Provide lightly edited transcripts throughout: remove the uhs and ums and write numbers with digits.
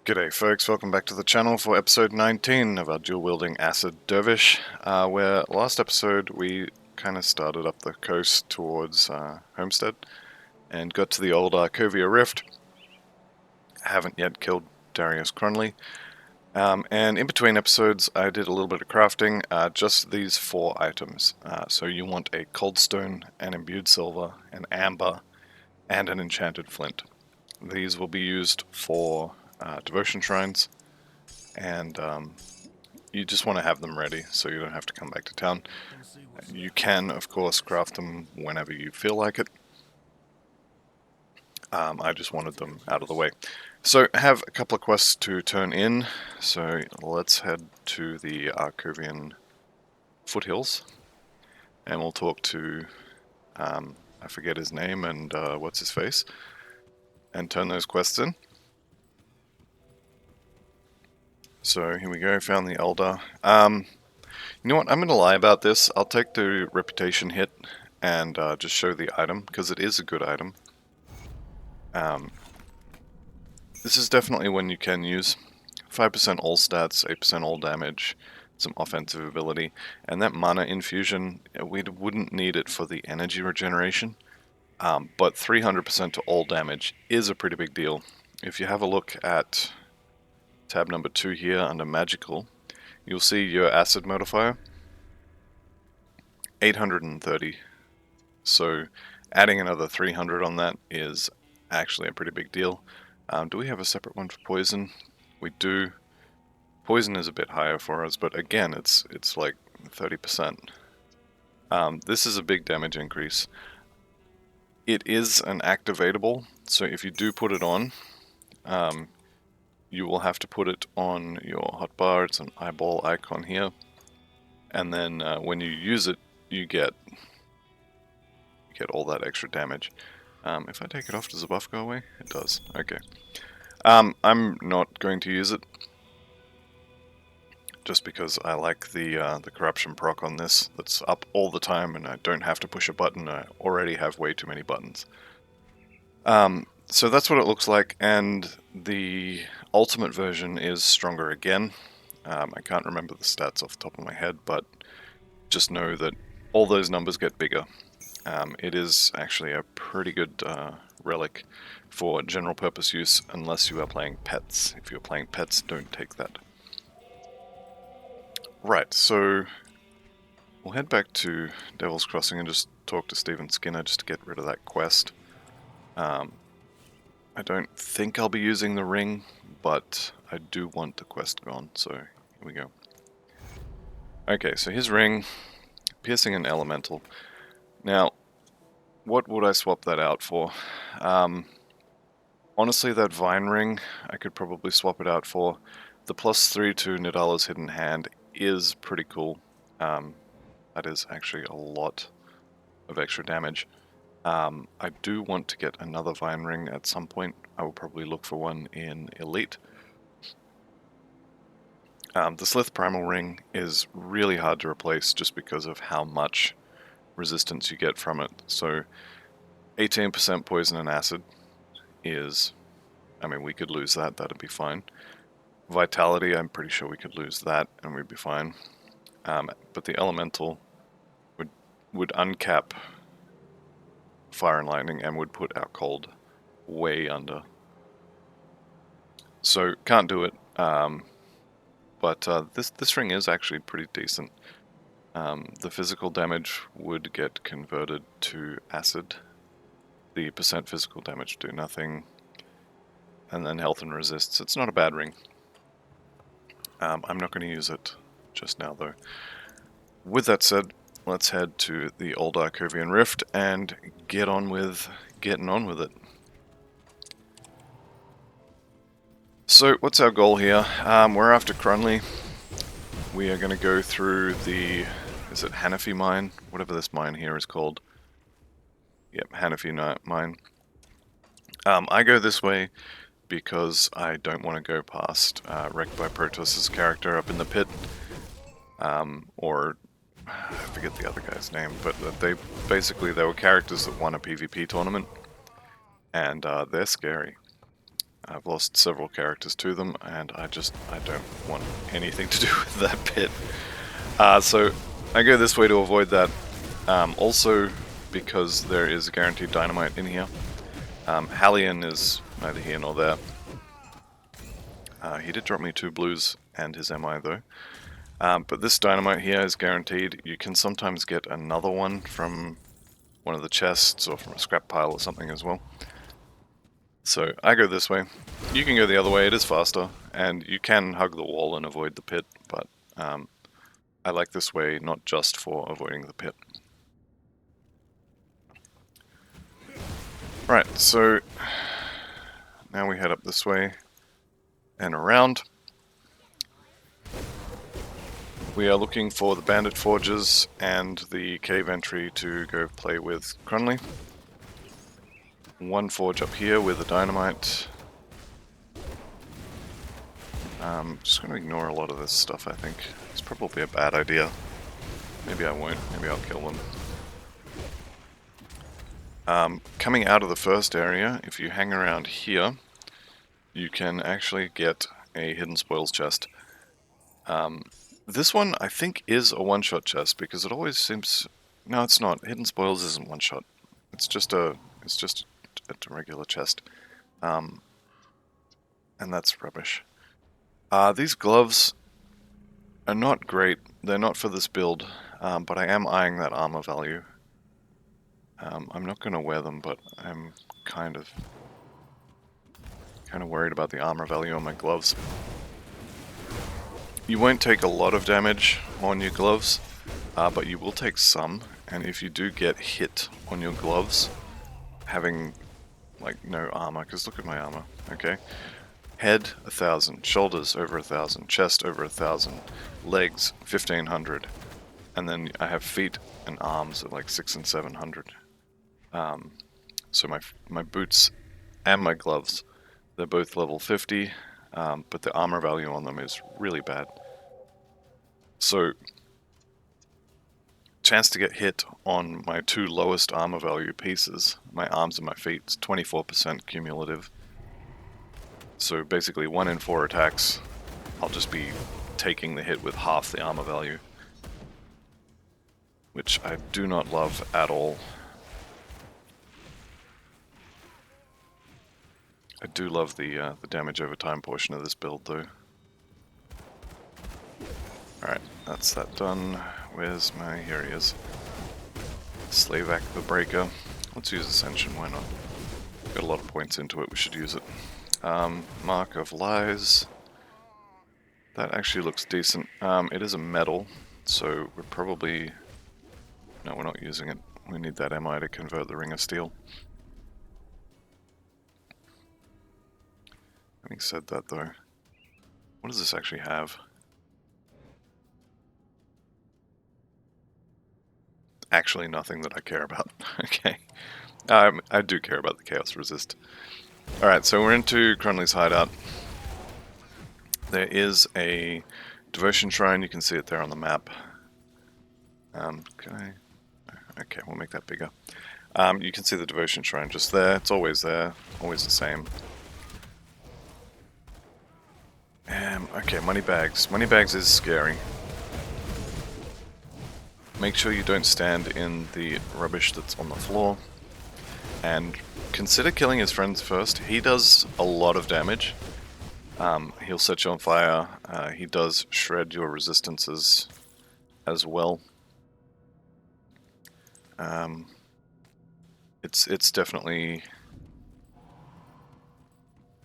G'day folks, welcome back to the channel for episode 19 of our dual-wielding Acid Dervish, where last episode we kind of started up the coast towards Homestead and got to the old Arkovian rift. Haven't yet killed Darius Cronley, and in between episodes I did a little bit of crafting, just these 4 items. So you want a cold stone, an imbued silver, an amber, and an enchanted flint. These will be used for devotion shrines, and you just want to have them ready so you don't have to come back to town. You can, of course, craft them whenever you feel like it. I just wanted them out of the way. So I have a couple of quests to turn in, so let's head to the Arkovian foothills, and we'll talk to, I forget his name and what's his face, and turn those quests in. So here we go, found the Elder. You know what, I'm going to lie about this. I'll take the reputation hit and just show the item, because it is a good item. This is definitely one you can use. 5% all stats, 8% all damage, some offensive ability, and that mana infusion, we wouldn't need it for the energy regeneration, but 300% to all damage is a pretty big deal. If you have a look at tab number 2 here under magical, you'll see your acid modifier, 830. So adding another 300 on that is actually a pretty big deal. Do we have a separate one for poison? We do. Poison is a bit higher for us, but again, it's like 30%. This is a big damage increase. It is an activatable, so if you do put it on, you will have to put it on your hotbar. It's an eyeball icon here, and then when you use it, you get all that extra damage. If I take it off, does the buff go away? It does. Okay. I'm not going to use it, just because I like the corruption proc on this. That's up all the time, and I don't have to push a button. I already have way too many buttons. So that's what it looks like, and the ultimate version is stronger again. I can't remember the stats off the top of my head, but just know that all those numbers get bigger. It is actually a pretty good relic for general purpose use, unless you are playing pets. If you're playing pets, don't take that. Right, so we'll head back to Devil's Crossing and just talk to Stephen Skinner just to get rid of that quest. I don't think I'll be using the ring, but I do want the quest gone, so here we go. Okay, so his ring, piercing an elemental. Now, what would I swap that out for? Honestly, that vine ring, I could probably swap it out for. The +3 to Nidala's Hidden Hand is pretty cool. That is actually a lot of extra damage. I do want to get another vine ring at some point. I will probably look for one in Elite. The Slith Primal ring is really hard to replace just because of how much resistance you get from it. So 18% poison and acid is, I mean, we could lose that, that'd be fine. Vitality, I'm pretty sure we could lose that and we'd be fine. But the elemental would uncap fire and lightning and would put our cold way under. So can't do it. But this ring is actually pretty decent. The physical damage would get converted to acid. The percent physical damage do nothing. And then health and resists. It's not a bad ring. I'm not going to use it just now though. With that said, let's head to the old Arkovian rift and get on with getting on with it. So what's our goal here? We're after Cronley. We are going to go through the, is it Hanafi mine? Whatever this mine here is called. Yep, Hanafi mine. I go this way because I don't want to go past Wrecked by Protoss' character up in the pit. Or I forget the other guy's name, but they were characters that won a PvP tournament, and they're scary. I've lost several characters to them, and I don't want anything to do with that pit. So I go this way to avoid that. Also, because there is a guaranteed dynamite in here. Hallian is neither here nor there. He did drop me 2 blues and his MI though. But this dynamite here is guaranteed. You can sometimes get another one from one of the chests or from a scrap pile or something as well. So I go this way. You can go the other way, it is faster, and you can hug the wall and avoid the pit, but I like this way not just for avoiding the pit. Right, so now we head up this way and around. We are looking for the bandit forges and the cave entry to go play with Cronley. One forge up here with the dynamite. Just going to ignore a lot of this stuff, I think. It's probably a bad idea. Maybe I won't, maybe I'll kill them. Coming out of the first area, if you hang around here, you can actually get a hidden spoils chest. This one, I think, is a one-shot chest, because it always seems... No, it's not. Hidden spoils isn't one-shot. It's just a regular chest. And that's rubbish. These gloves are not great. They're not for this build, but I am eyeing that armor value. I'm not going to wear them, but I'm kind of worried about the armor value on my gloves. You won't take a lot of damage on your gloves, but you will take some, and if you do get hit on your gloves, having like no armor, because look at my armor, okay? Head 1,000, shoulders over 1,000, chest over 1,000, legs 1,500, and then I have feet and arms at like 600 and 700. So my boots and my gloves, they're both level 50, but the armor value on them is really bad. So, chance to get hit on my 2 lowest armor value pieces, my arms and my feet, is 24% cumulative. So basically 1 in 4 attacks, I'll just be taking the hit with half the armor value, which I do not love at all. I do love the damage over time portion of this build though. Alright, that's that done. Where's my... here he is. Slaveac the Breaker. Let's use Ascension, why not? Got a lot of points into it, we should use it. Mark of Lies. That actually looks decent. It is a metal, so we're probably... no, we're not using it. We need that MI to convert the Ring of Steel. Having said that though, what does this actually have? Actually nothing that I care about. Okay. I do care about the Chaos Resist. Alright, so we're into Cronley's hideout. There is a devotion shrine, you can see it there on the map. Okay, we'll make that bigger. You can see the devotion shrine just there, it's always there, always the same. Okay, money bags. Money bags is scary. Make sure you don't stand in the rubbish that's on the floor. And consider killing his friends first. He does a lot of damage. He'll set you on fire. He does shred your resistances as well. It's definitely...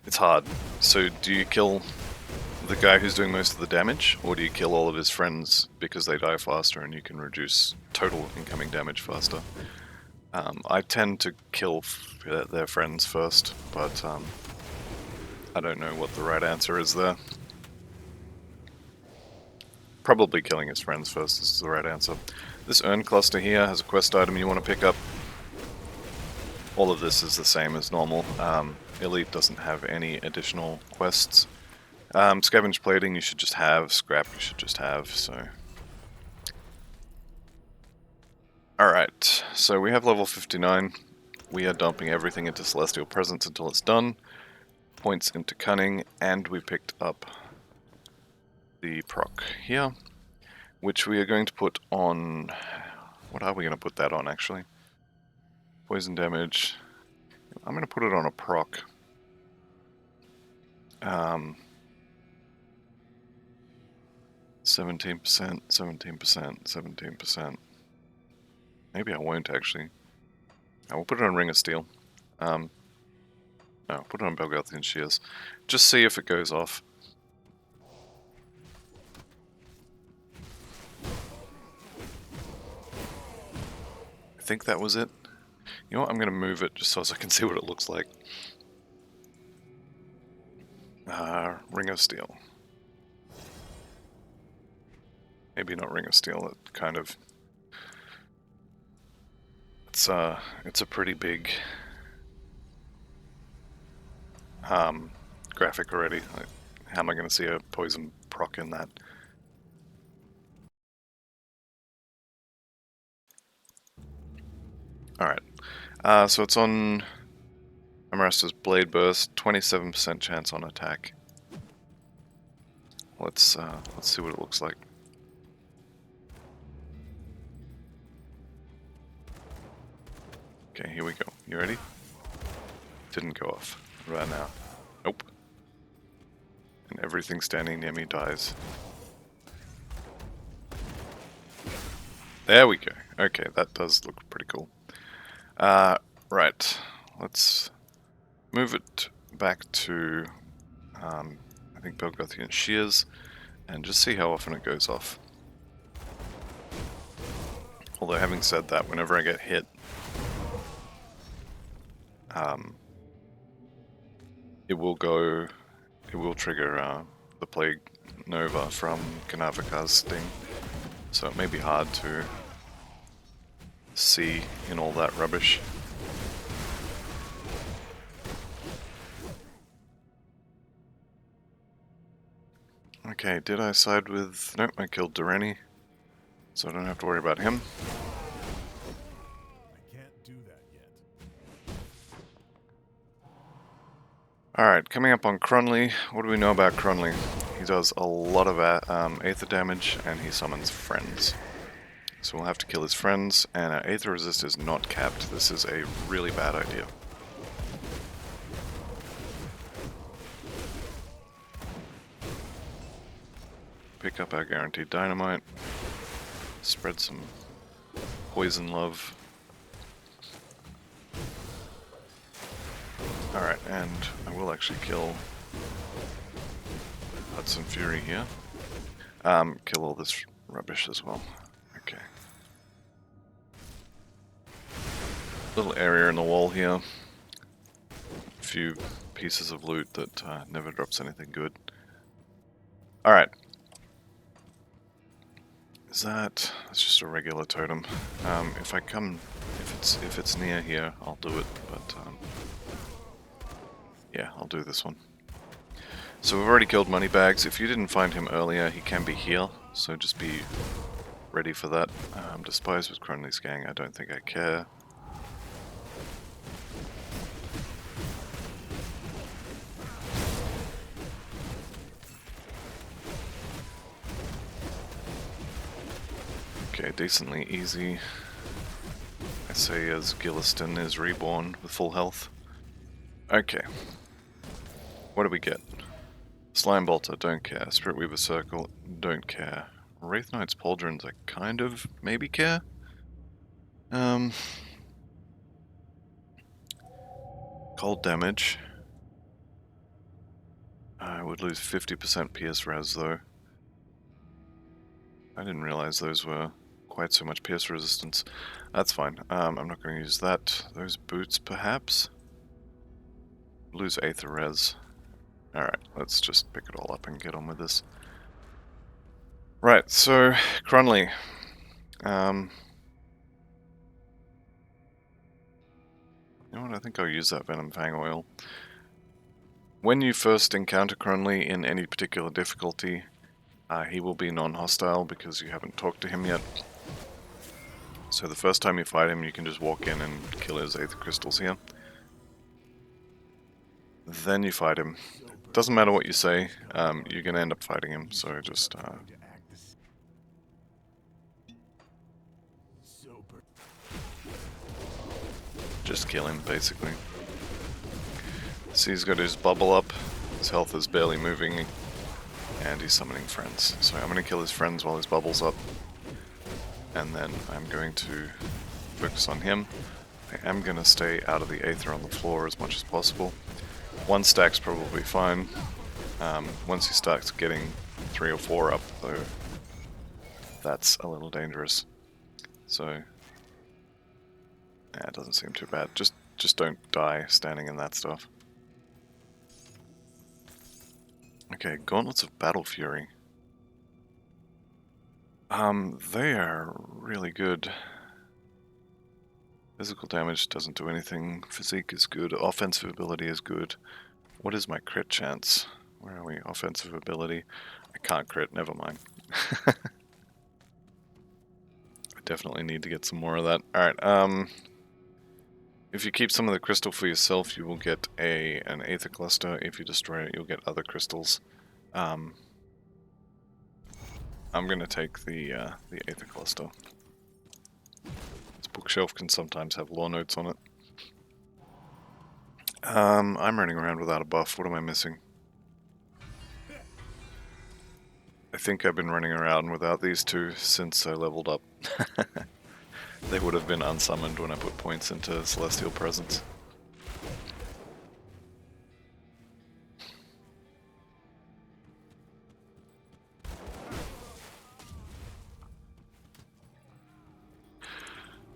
it's hard. So do you kill the guy who's doing most of the damage, or do you kill all of his friends because they die faster and you can reduce total incoming damage faster? I tend to kill their friends first, but I don't know what the right answer is there. Probably killing his friends first is the right answer. This urn cluster here has a quest item you want to pick up. All of this is the same as normal. Elite doesn't have any additional quests. Scavenge plating you should just have, scrap you should just have, so... Alright, so we have level 59. We are dumping everything into Celestial Presence until it's done. points into cunning, and we picked up the proc here, which we are going to put on... What are we going to put that on, actually? Poison damage. I'm going to put it on a proc. 17%, 17%, 17%. Maybe I won't, actually. I will put it on Ring of Steel. No, put it on Belgothian Shears. Just see if it goes off. I think that was it. You know what, I'm going to move it just so as I can see what it looks like. Ring of Steel. Maybe not Ring of Steel, it kind of... It's a pretty big graphic already. Like, how am I going to see a poison proc in that? Alright, so it's on Amarasta's Blade Burst, 27% chance on attack. Let's see what it looks like. Okay, here we go. You ready? Didn't go off. Right now. Nope. And everything standing near me dies. There we go. Okay, that does look pretty cool. Right. Let's move it back to, I think Belgothian Shears, and just see how often it goes off. Although having said that, whenever I get hit, it will trigger the Plague Nova from Kanavaka's Sting, so it may be hard to see in all that rubbish. Okay, did I side with... Nope, I killed Durrani, so I don't have to worry about him. I can't do that yet. Alright, coming up on Cronley. What do we know about Cronley? He does a lot of Aether damage, and he summons friends. So we'll have to kill his friends, and our Aether resist is not capped. This is a really bad idea. Pick up our guaranteed dynamite. Spread some poison love. Alright, and I will actually kill Hudson Fury here. Kill all this rubbish as well. Okay. Little area in the wall here. A few pieces of loot that never drops anything good. Alright. That's just a regular totem. If I come, if it's near here, I'll do it, but yeah, I'll do this one. So we've already killed Moneybags. If you didn't find him earlier, he can be here, so just be ready for that. Despise with Cronley's gang, I don't think I care. Okay, decently easy. I say as Gilliston is reborn with full health. Okay. What do we get? Slime Bolter, don't care. Spirit Weaver Circle, don't care. Wraith Knight's Pauldrons, I kind of maybe care. Cold damage. I would lose 50% PS res though. I didn't realize those were quite so much pierce resistance. That's fine. I'm not going to use that. Those boots, perhaps? Lose Aether res. Alright, let's just pick it all up and get on with this. Right, so, Cronley. You know what, I think I'll use that Venom Fang oil. When you first encounter Cronley in any particular difficulty, he will be non-hostile because you haven't talked to him yet. So the first time you fight him, you can just walk in and kill his Aether Crystals here. then you fight him. Doesn't matter what you say, you're gonna end up fighting him, so just kill him, basically. So he's got his bubble up, his health is barely moving, and he's summoning friends. So I'm gonna kill his friends while his bubble's up, and then I'm going to focus on him. I am gonna stay out of the Aether on the floor as much as possible. One stack's probably fine. Once he starts getting 3 or 4 up, though, that's a little dangerous. So, yeah, it doesn't seem too bad. Just don't die standing in that stuff. Okay, Gauntlets of Battle Fury. They are really good. Physical damage doesn't do anything. Physique is good. Offensive ability is good. What is my crit chance? Where are we? Offensive ability. I can't crit, never mind. I definitely need to get some more of that. Alright, if you keep some of the crystal for yourself, you will get an Aether Cluster. If you destroy it, you'll get other crystals. I'm gonna take the Aether Cluster. This bookshelf can sometimes have lore notes on it. I'm running around without a buff. What am I missing? I think I've been running around without these two since I leveled up. They would have been unsummoned when I put points into Celestial Presence.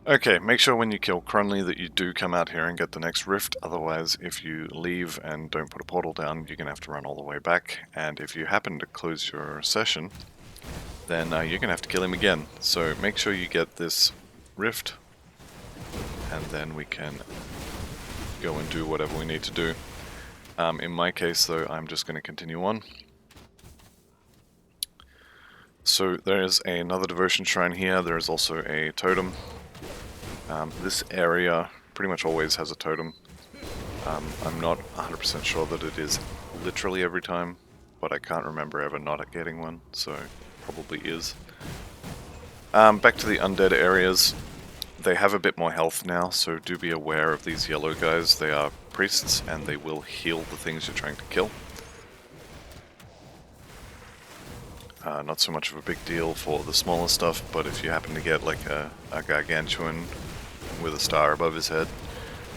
Okay, make sure when you kill Cronley that you do come out here and get the next rift, otherwise if you leave and don't put a portal down, you're going to have to run all the way back, and if you happen to close your session, then you're going to have to kill him again. So make sure you get this rift, and then we can go and do whatever we need to do. In my case though, I'm just going to continue on. So there's another devotion shrine here, there is also a totem. This area pretty much always has a totem. I'm not 100% sure that it is literally every time, but I can't remember ever not getting one, so probably is. Back to the undead areas. They have a bit more health now, so do be aware of these yellow guys. They are priests, and they will heal the things you're trying to kill. Not so much of a big deal for the smaller stuff, but if you happen to get like a gargantuan with a star above his head,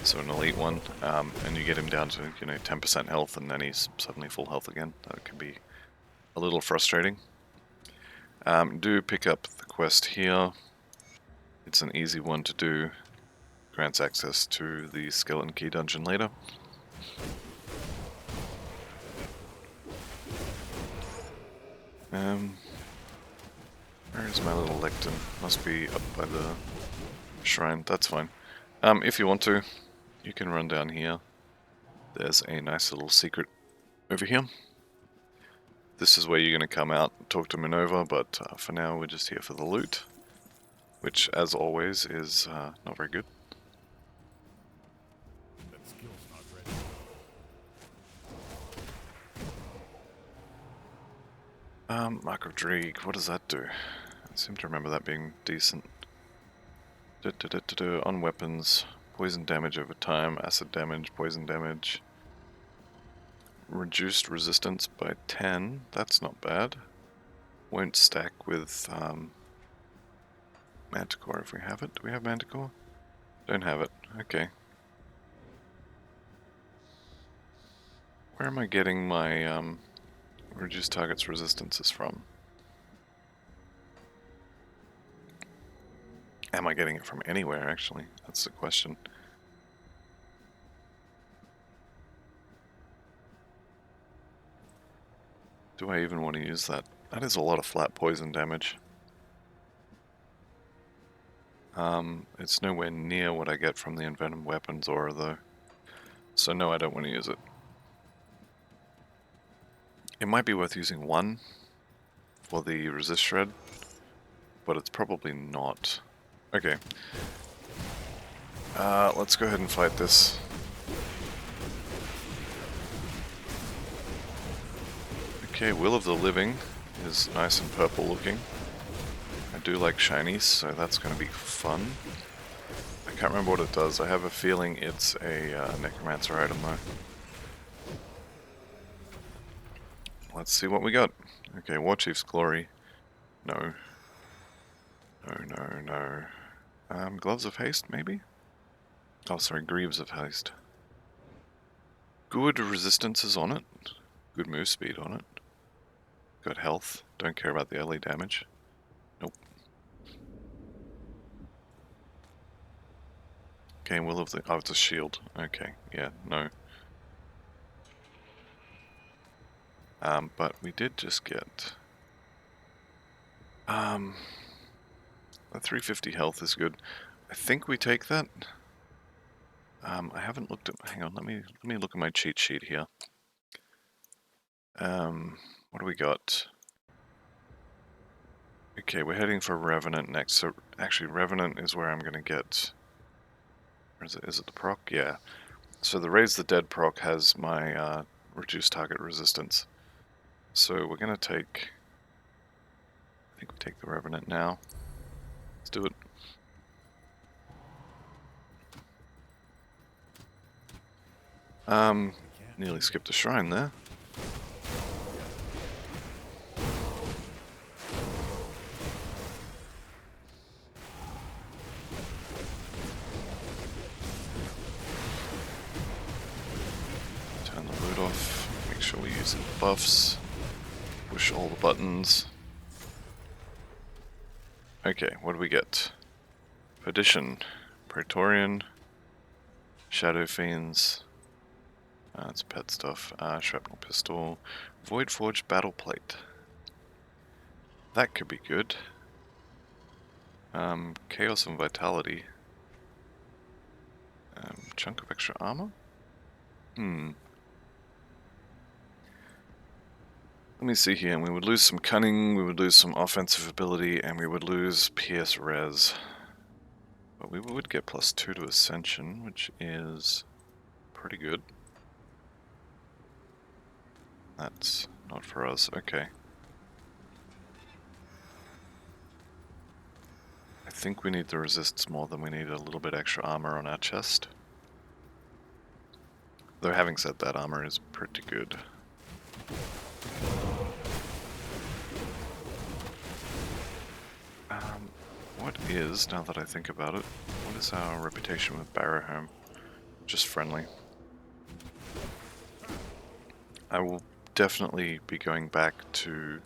so an elite one, and you get him down to 10% health and then he's suddenly full health again, that can be a little frustrating. Do pick up the quest here. It's an easy one to do. Grants access to the Skeleton Key dungeon later. Where is my little lectern? Must be up by the shrine. That's fine. If you want to, you can run down here. There's a nice little secret over here. This is where you're going to come out and talk to Minerva, but for now we're just here for the loot, which as always is not very good. Mark of Dreeg, what does that do? I seem to remember that being decent. On weapons, poison damage over time, acid damage, poison damage. Reduced resistance by 10, that's not bad. Won't stack with Manticore if we have it. Do we have Manticore? Don't have it, okay. Where am I getting my reduced targets resistances from? Am I getting it from anywhere, actually? That's the question. Do I even want to use that? That is a lot of flat poison damage. It's nowhere near what I get from the Envenomed Weapons aura, though. So no, I don't want to use it. It might be worth using one for the resist shred, but it's probably not. Okay. Let's go ahead and fight this. Okay, Will of the Living is nice and purple looking. I do like shinies, so that's going to be fun. I can't remember what it does. I have a feeling it's a necromancer item though. Let's see what we got. Okay, Warchief's Glory. No. No. Gloves of Haste, maybe? Oh, sorry, Greaves of Haste. Good resistances on it. Good move speed on it. Good health. Don't care about the early damage. Nope. Okay, Will of the... Oh, it's a shield. Okay, yeah, no. But we did just get... the 350 health is good. I think we take that. I haven't looked at... Hang on, let me look at my cheat sheet here. What do we got? Okay, we're heading for Revenant next. So actually, Revenant is where I'm going to get... Or is it the proc? Yeah. So the Raise the Dead proc has my reduced target resistance. So we're going to take... I think we take the Revenant now. Let's do it. Nearly skipped a shrine there. Turn the loot off, make sure we use the buffs, push all the buttons. Okay, what do we get? Perdition, Praetorian, Shadow Fiends, it's pet stuff, Shrapnel Pistol, Void Forged Battle Plate. That could be good. Chaos and Vitality. Chunk of extra armor? Let me see here, we would lose some cunning, we would lose some offensive ability, and we would lose PS res. But we would get +2 to Ascension, which is pretty good. That's not for us, okay. I think we need the resists more than we need a little bit extra armor on our chest. Though having said that, armor is pretty good. What is, now that I think about it, what is our reputation with Barrowhome? Just friendly. I will definitely be going back to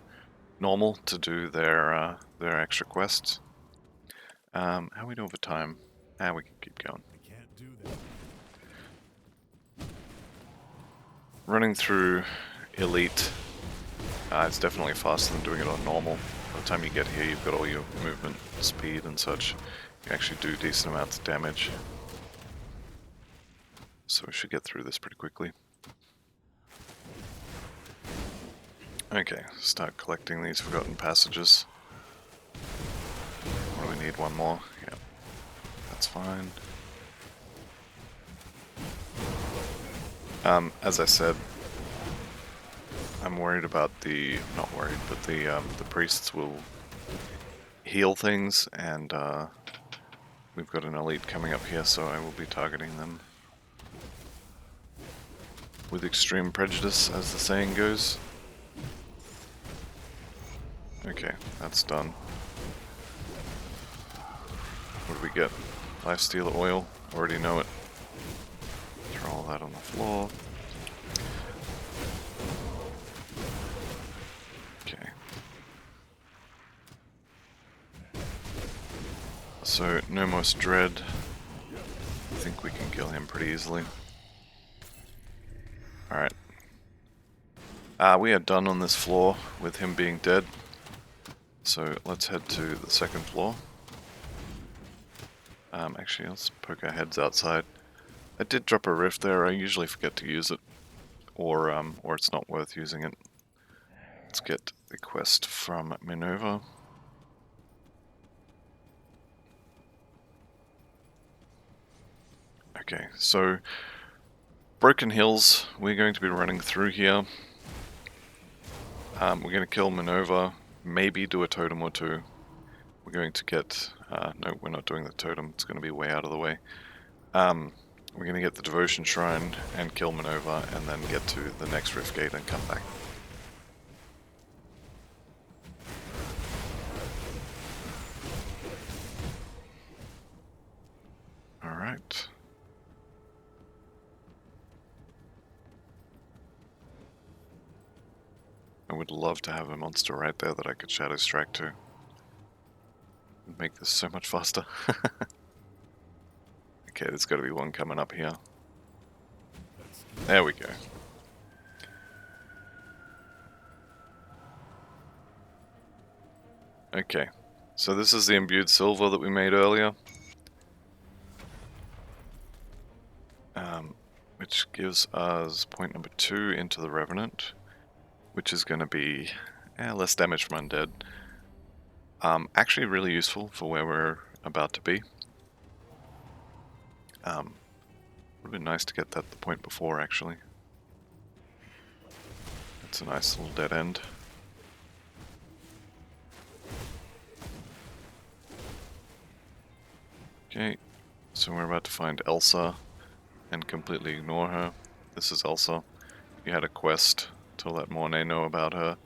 normal to do their extra quests. How are we doing for time? We can keep going. I can't do that. Running through Elite, it's definitely faster than doing it on normal. By the time you get here, you've got all your movement, speed and such. You actually do decent amounts of damage. So we should get through this pretty quickly. Okay, start collecting these forgotten passages. What do we need? One more? Yep. That's fine. As I said, I'm worried about the... not worried, but the priests will heal things, and we've got an elite coming up here, so I will be targeting them with extreme prejudice, as the saying goes. Okay, that's done. What do we get? Lifesteal oil, already know it. Throw all that on the floor. Okay. So, Nomos Dread. I think we can kill him pretty easily. Alright. We are done on this floor with him being dead. So let's head to the second floor. Actually, let's poke our heads outside. I did drop a rift there. I usually forget to use it, or it's not worth using it. Let's get the quest from Minerva. Okay, so Broken Hills, we're going to be running through here. We're going to kill Minerva, maybe do a totem or two. We're going to get... no, we're not doing the totem, it's going to be way out of the way. We're going to get the Devotion Shrine and kill Minerva, and then get to the next Rift Gate and come back. Alright. I would love to have a monster right there that I could Shadow Strike to. It'd make this so much faster. Okay, there's got to be one coming up here. There we go. Okay, so this is the imbued silver that we made earlier. Which gives us point number 2 into the Revenant, which is going to be less damage from undead. Actually really useful for where we're about to be. Would have been nice to get that the point before, actually. That's a nice little dead end. Okay, so we're about to find Elsa and completely ignore her. This is Elsa. You had a quest to let Mornay know about her.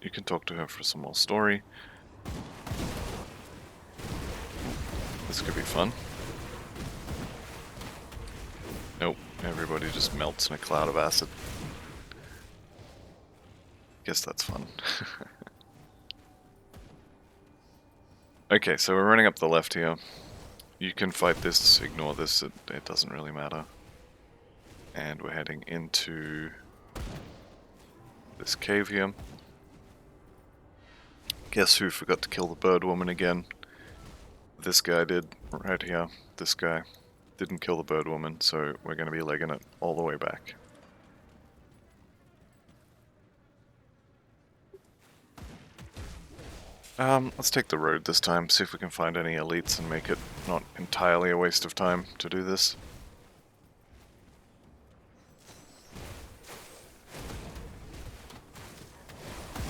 You can talk to her for some more story. This could be fun. Nope, everybody just melts in a cloud of acid. Guess that's fun. Okay, so we're running up the left here. You can fight this, ignore this, it doesn't really matter. And we're heading into this cave here. Guess who forgot to kill the bird woman again? This guy did, right here. This guy didn't kill the bird woman, so we're going to be legging it all the way back. Let's take the road this time, see if we can find any elites and make it not entirely a waste of time to do this.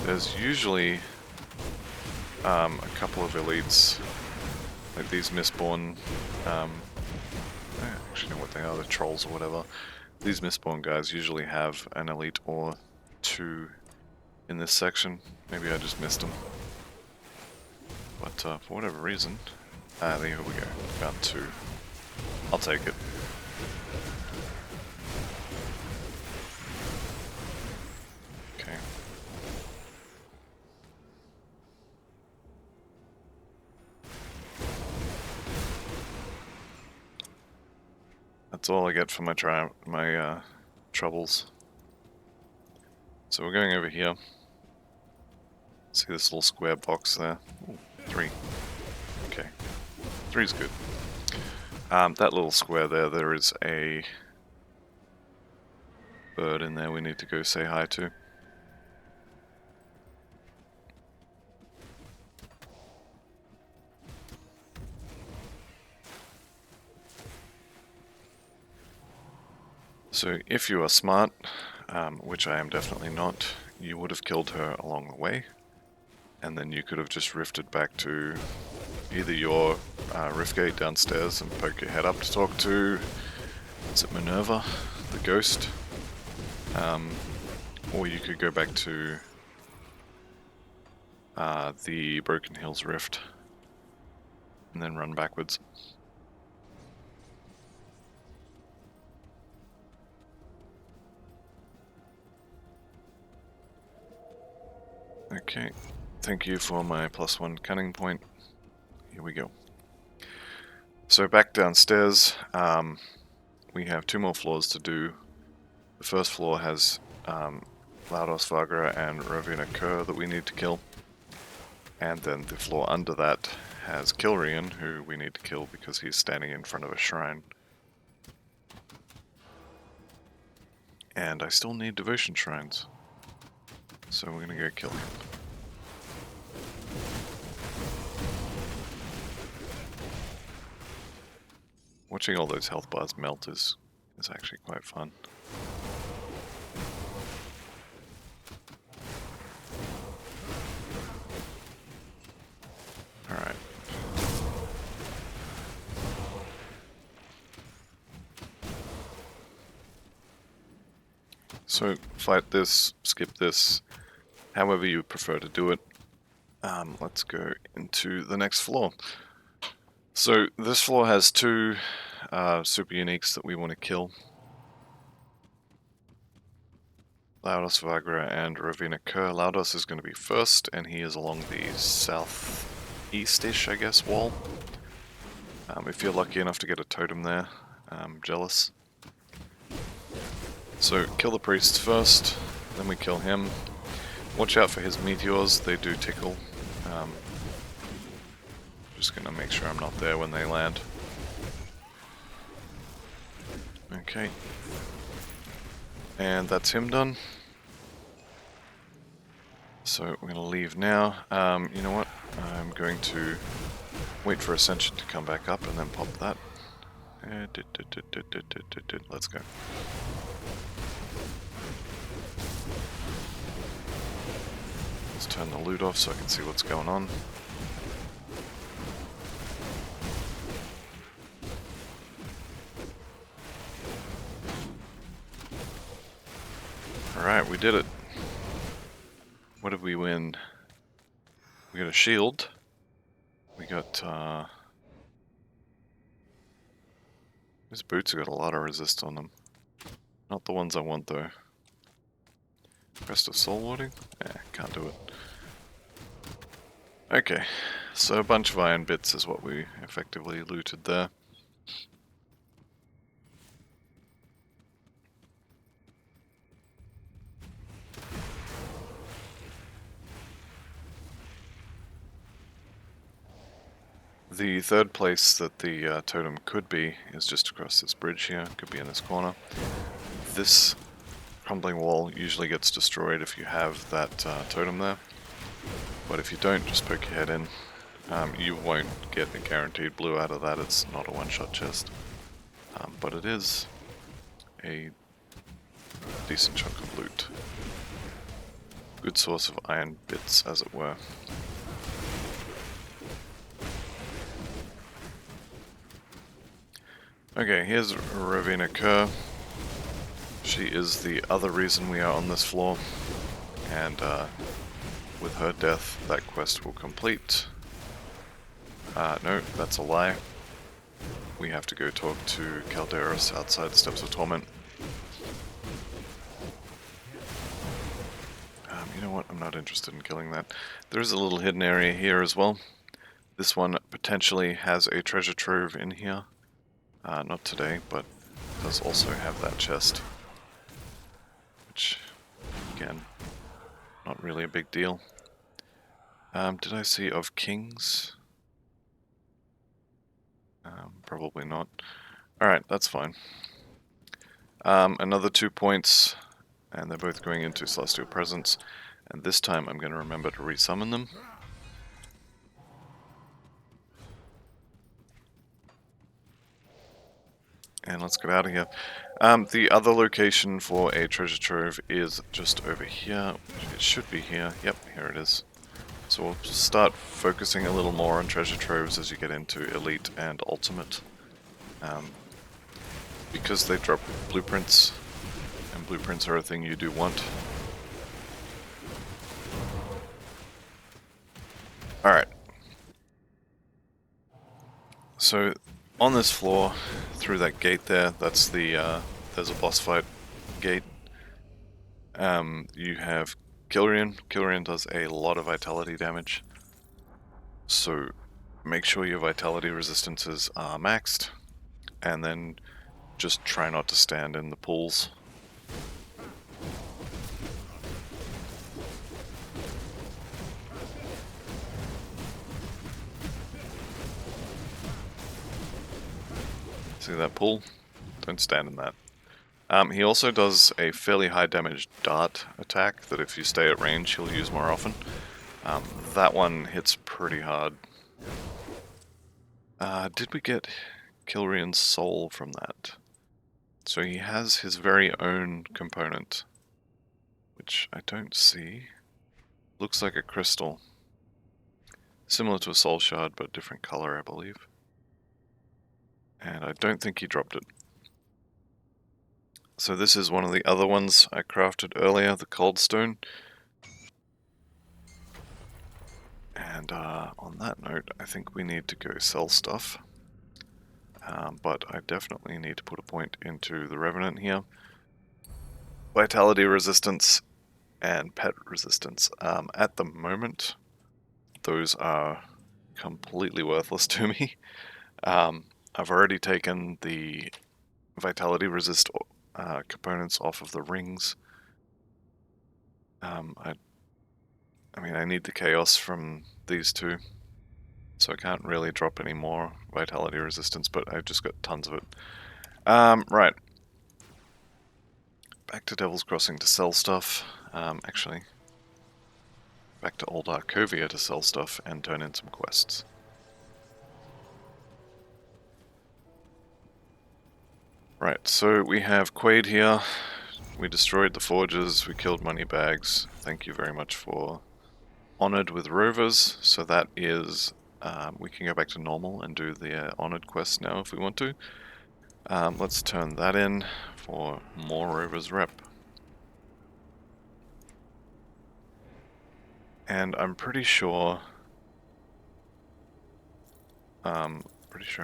There's usually a couple of elites, like these Mistborn, I actually know what they are, the trolls or whatever. These Mistborn guys usually have an elite or two in this section. Maybe I just missed them. But for whatever reason, there we go, found 2. I'll take it. Okay. That's all I get for my troubles. So we're going over here. See this little square box there? Ooh, 3. Okay. 3's good. That little square there is a bird in there we need to go say hi to. So if you are smart, which I am definitely not, you would have killed her along the way. And then you could have just rifted back to either your rift gate downstairs and poke your head up to talk to, is it Minerva, the ghost? Or you could go back to the Broken Hills Rift and then run backwards. Okay. Thank you for my +1 cunning point. Here we go. So back downstairs, we have 2 more floors to do. The first floor has Laudos Vagra and Ravina Kerr that we need to kill. And then the floor under that has Kilrian, who we need to kill because he's standing in front of a shrine. And I still need devotion shrines. So we're gonna go kill him. Watching all those health bars melt is actually quite fun. So fight this, skip this, however you prefer to do it. Let's go into the next floor. So this floor has two super uniques that we want to kill. Laudos, Viagra, and Ravina Kerr. Laudos is going to be first, and he is along the southeast-ish, I guess, wall. If you're lucky enough to get a totem there, I'm jealous. So kill the priests first, then we kill him. Watch out for his meteors, they do tickle. Just gonna make sure I'm not there when they land. Okay. And that's him done. So we're gonna leave now. You know what? I'm going to wait for Ascension to come back up and then pop that. Let's go. Let's turn the loot off so I can see what's going on. Alright, we did it. What did we win? We got a shield. We got, these boots have got a lot of resist on them. Not the ones I want though. Crest of Soul Warding? Can't do it. Okay, so a bunch of iron bits is what we effectively looted there. The third place that the totem could be is just across this bridge here, could be in this corner. This crumbling wall usually gets destroyed if you have that totem there, but if you don't, just poke your head in. You won't get a guaranteed blue out of that, it's not a one-shot chest. But it is a decent chunk of loot. Good source of iron bits, as it were. Okay, here's Ravina Kerr. She is the other reason we are on this floor, and with her death, that quest will complete. No, that's a lie. We have to go talk to Calderas outside the Steps of Torment. You know what? I'm not interested in killing that. There's a little hidden area here as well. This one potentially has a treasure trove in here. Not today, but does also have that chest. Which, again, not really a big deal. Did I see of kings? Probably not. Alright, that's fine. Another 2 points, and they're both going into Celestial Presence. And this time I'm going to remember to resummon them. And let's get out of here. The other location for a treasure trove is just over here. It should be here. Yep, here it is. So we'll start focusing a little more on treasure troves as you get into Elite and Ultimate. Because they drop blueprints, and blueprints are a thing you do want. Alright. So, on this floor, through that gate there, that's the, there's a boss fight gate. You have Kilrian. Kilrian does a lot of vitality damage. So, make sure your vitality resistances are maxed, and then just try not to stand in the pools. See that pool? Don't stand in that. He also does a fairly high damage dart attack that if you stay at range he'll use more often. That one hits pretty hard. Did we get Kilrian's soul from that? So he has his very own component, which I don't see. Looks like a crystal. Similar to a soul shard, but different color, I believe. And I don't think he dropped it. So this is one of the other ones I crafted earlier, the cold stone. And on that note, I think we need to go sell stuff. But I definitely need to put a point into the Revenant here. Vitality resistance and pet resistance. At the moment, those are completely worthless to me. I've already taken the vitality resist components off of the rings. I mean, I need the chaos from these two, so I can't really drop any more vitality resistance, but I've just got tons of it. Right. Back to Devil's Crossing to sell stuff. Actually, back to Old Arkovia to sell stuff and turn in some quests. Right, so we have Quaid here. We destroyed the forges, we killed moneybags. Thank you very much for Honored with Rovers. So that is, we can go back to normal and do the Honored quest now if we want to. Let's turn that in for more Rovers rep. And I'm pretty sure I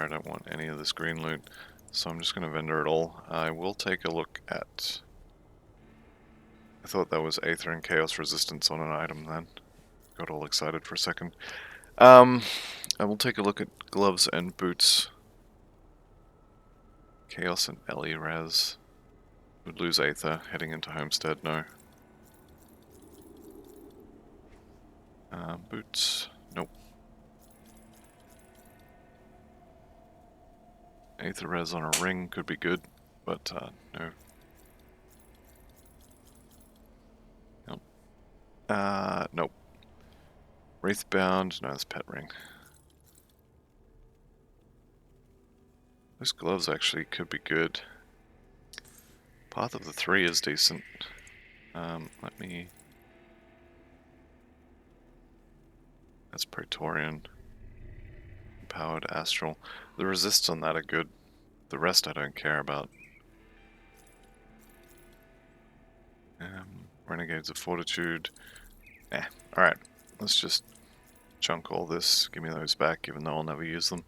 don't want any of this green loot, so I'm just going to vendor it all. I will take a look at... I thought that was Aether and Chaos resistance on an item then. Got all excited for a second. I will take a look at gloves and boots. Chaos and Ellie res. Would lose Aether heading into Homestead, no. Boots, nope. Aether res on a ring could be good, but no. Nope. Wraithbound, no, that's pet ring. Those gloves actually could be good. Path of the Three is decent. Let me... That's Praetorian. Empowered Astral. The resists on that are good. The rest I don't care about. Renegades of Fortitude. Alright. Let's just chunk all this. Give me those back, even though I'll never use them.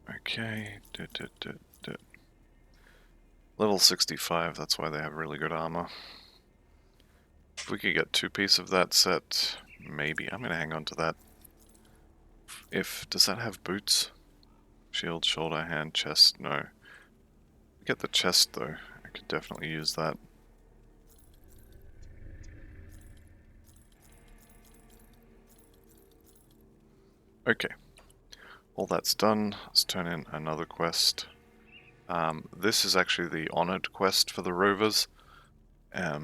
Okay. Level 65, that's why they have really good armor. If we could get 2 pieces of that set, maybe. I'm gonna hang on to that. Does that have boots? Shield, shoulder, hand, chest, no. Get the chest though, I could definitely use that. Okay, all that's done. Let's turn in another quest. This is actually the Honored quest for the Rovers. How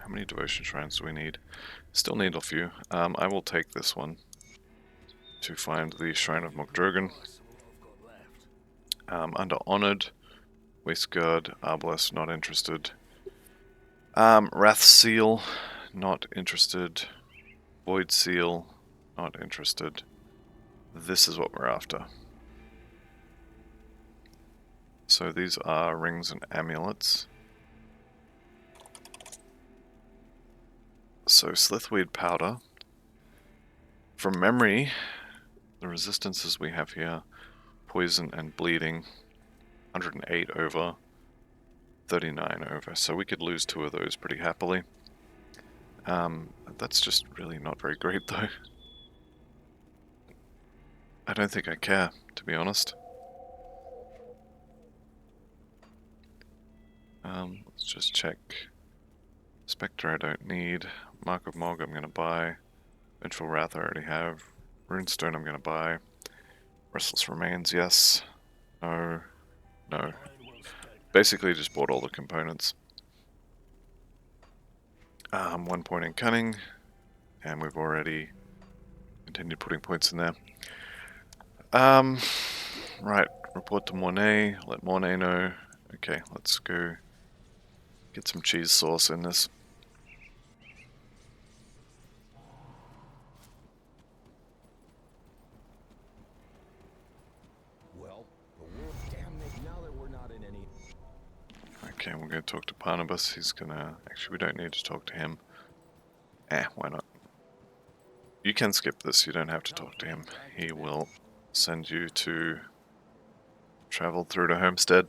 many devotion shrines do we need? Still need a few. I will take this one to find the Shrine of Mogdrogan. Under Honored, Waistguard, Arbalest, not interested. Wrath Seal, not interested. Void Seal, not interested. This is what we're after. So these are rings and amulets. So Slithweed Powder. From memory, the resistances we have here, poison and bleeding, 108 over, 39 over. So we could lose 2 of those pretty happily. That's just really not very great though. I don't think I care, to be honest. Let's just check. Spectre I don't need. Mark of Mog I'm gonna buy. Vengeful Wrath I already have. Runestone I'm gonna buy. Restless Remains, yes. No. No. Basically just bought all the components. 1 point in Cunning. And we've already continued putting points in there. Right. Report to Mornay. Let Mornay know. Okay, let's go get some cheese sauce in this. Okay, we're going to talk to Barnabas. He's gonna... Actually, we don't need to talk to him. Why not? You can skip this. You don't have to talk to him. He will send you to travel through to Homestead.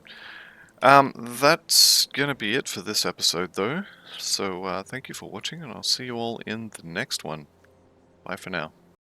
That's gonna be it for this episode, though. So, thank you for watching, and I'll see you all in the next one. Bye for now.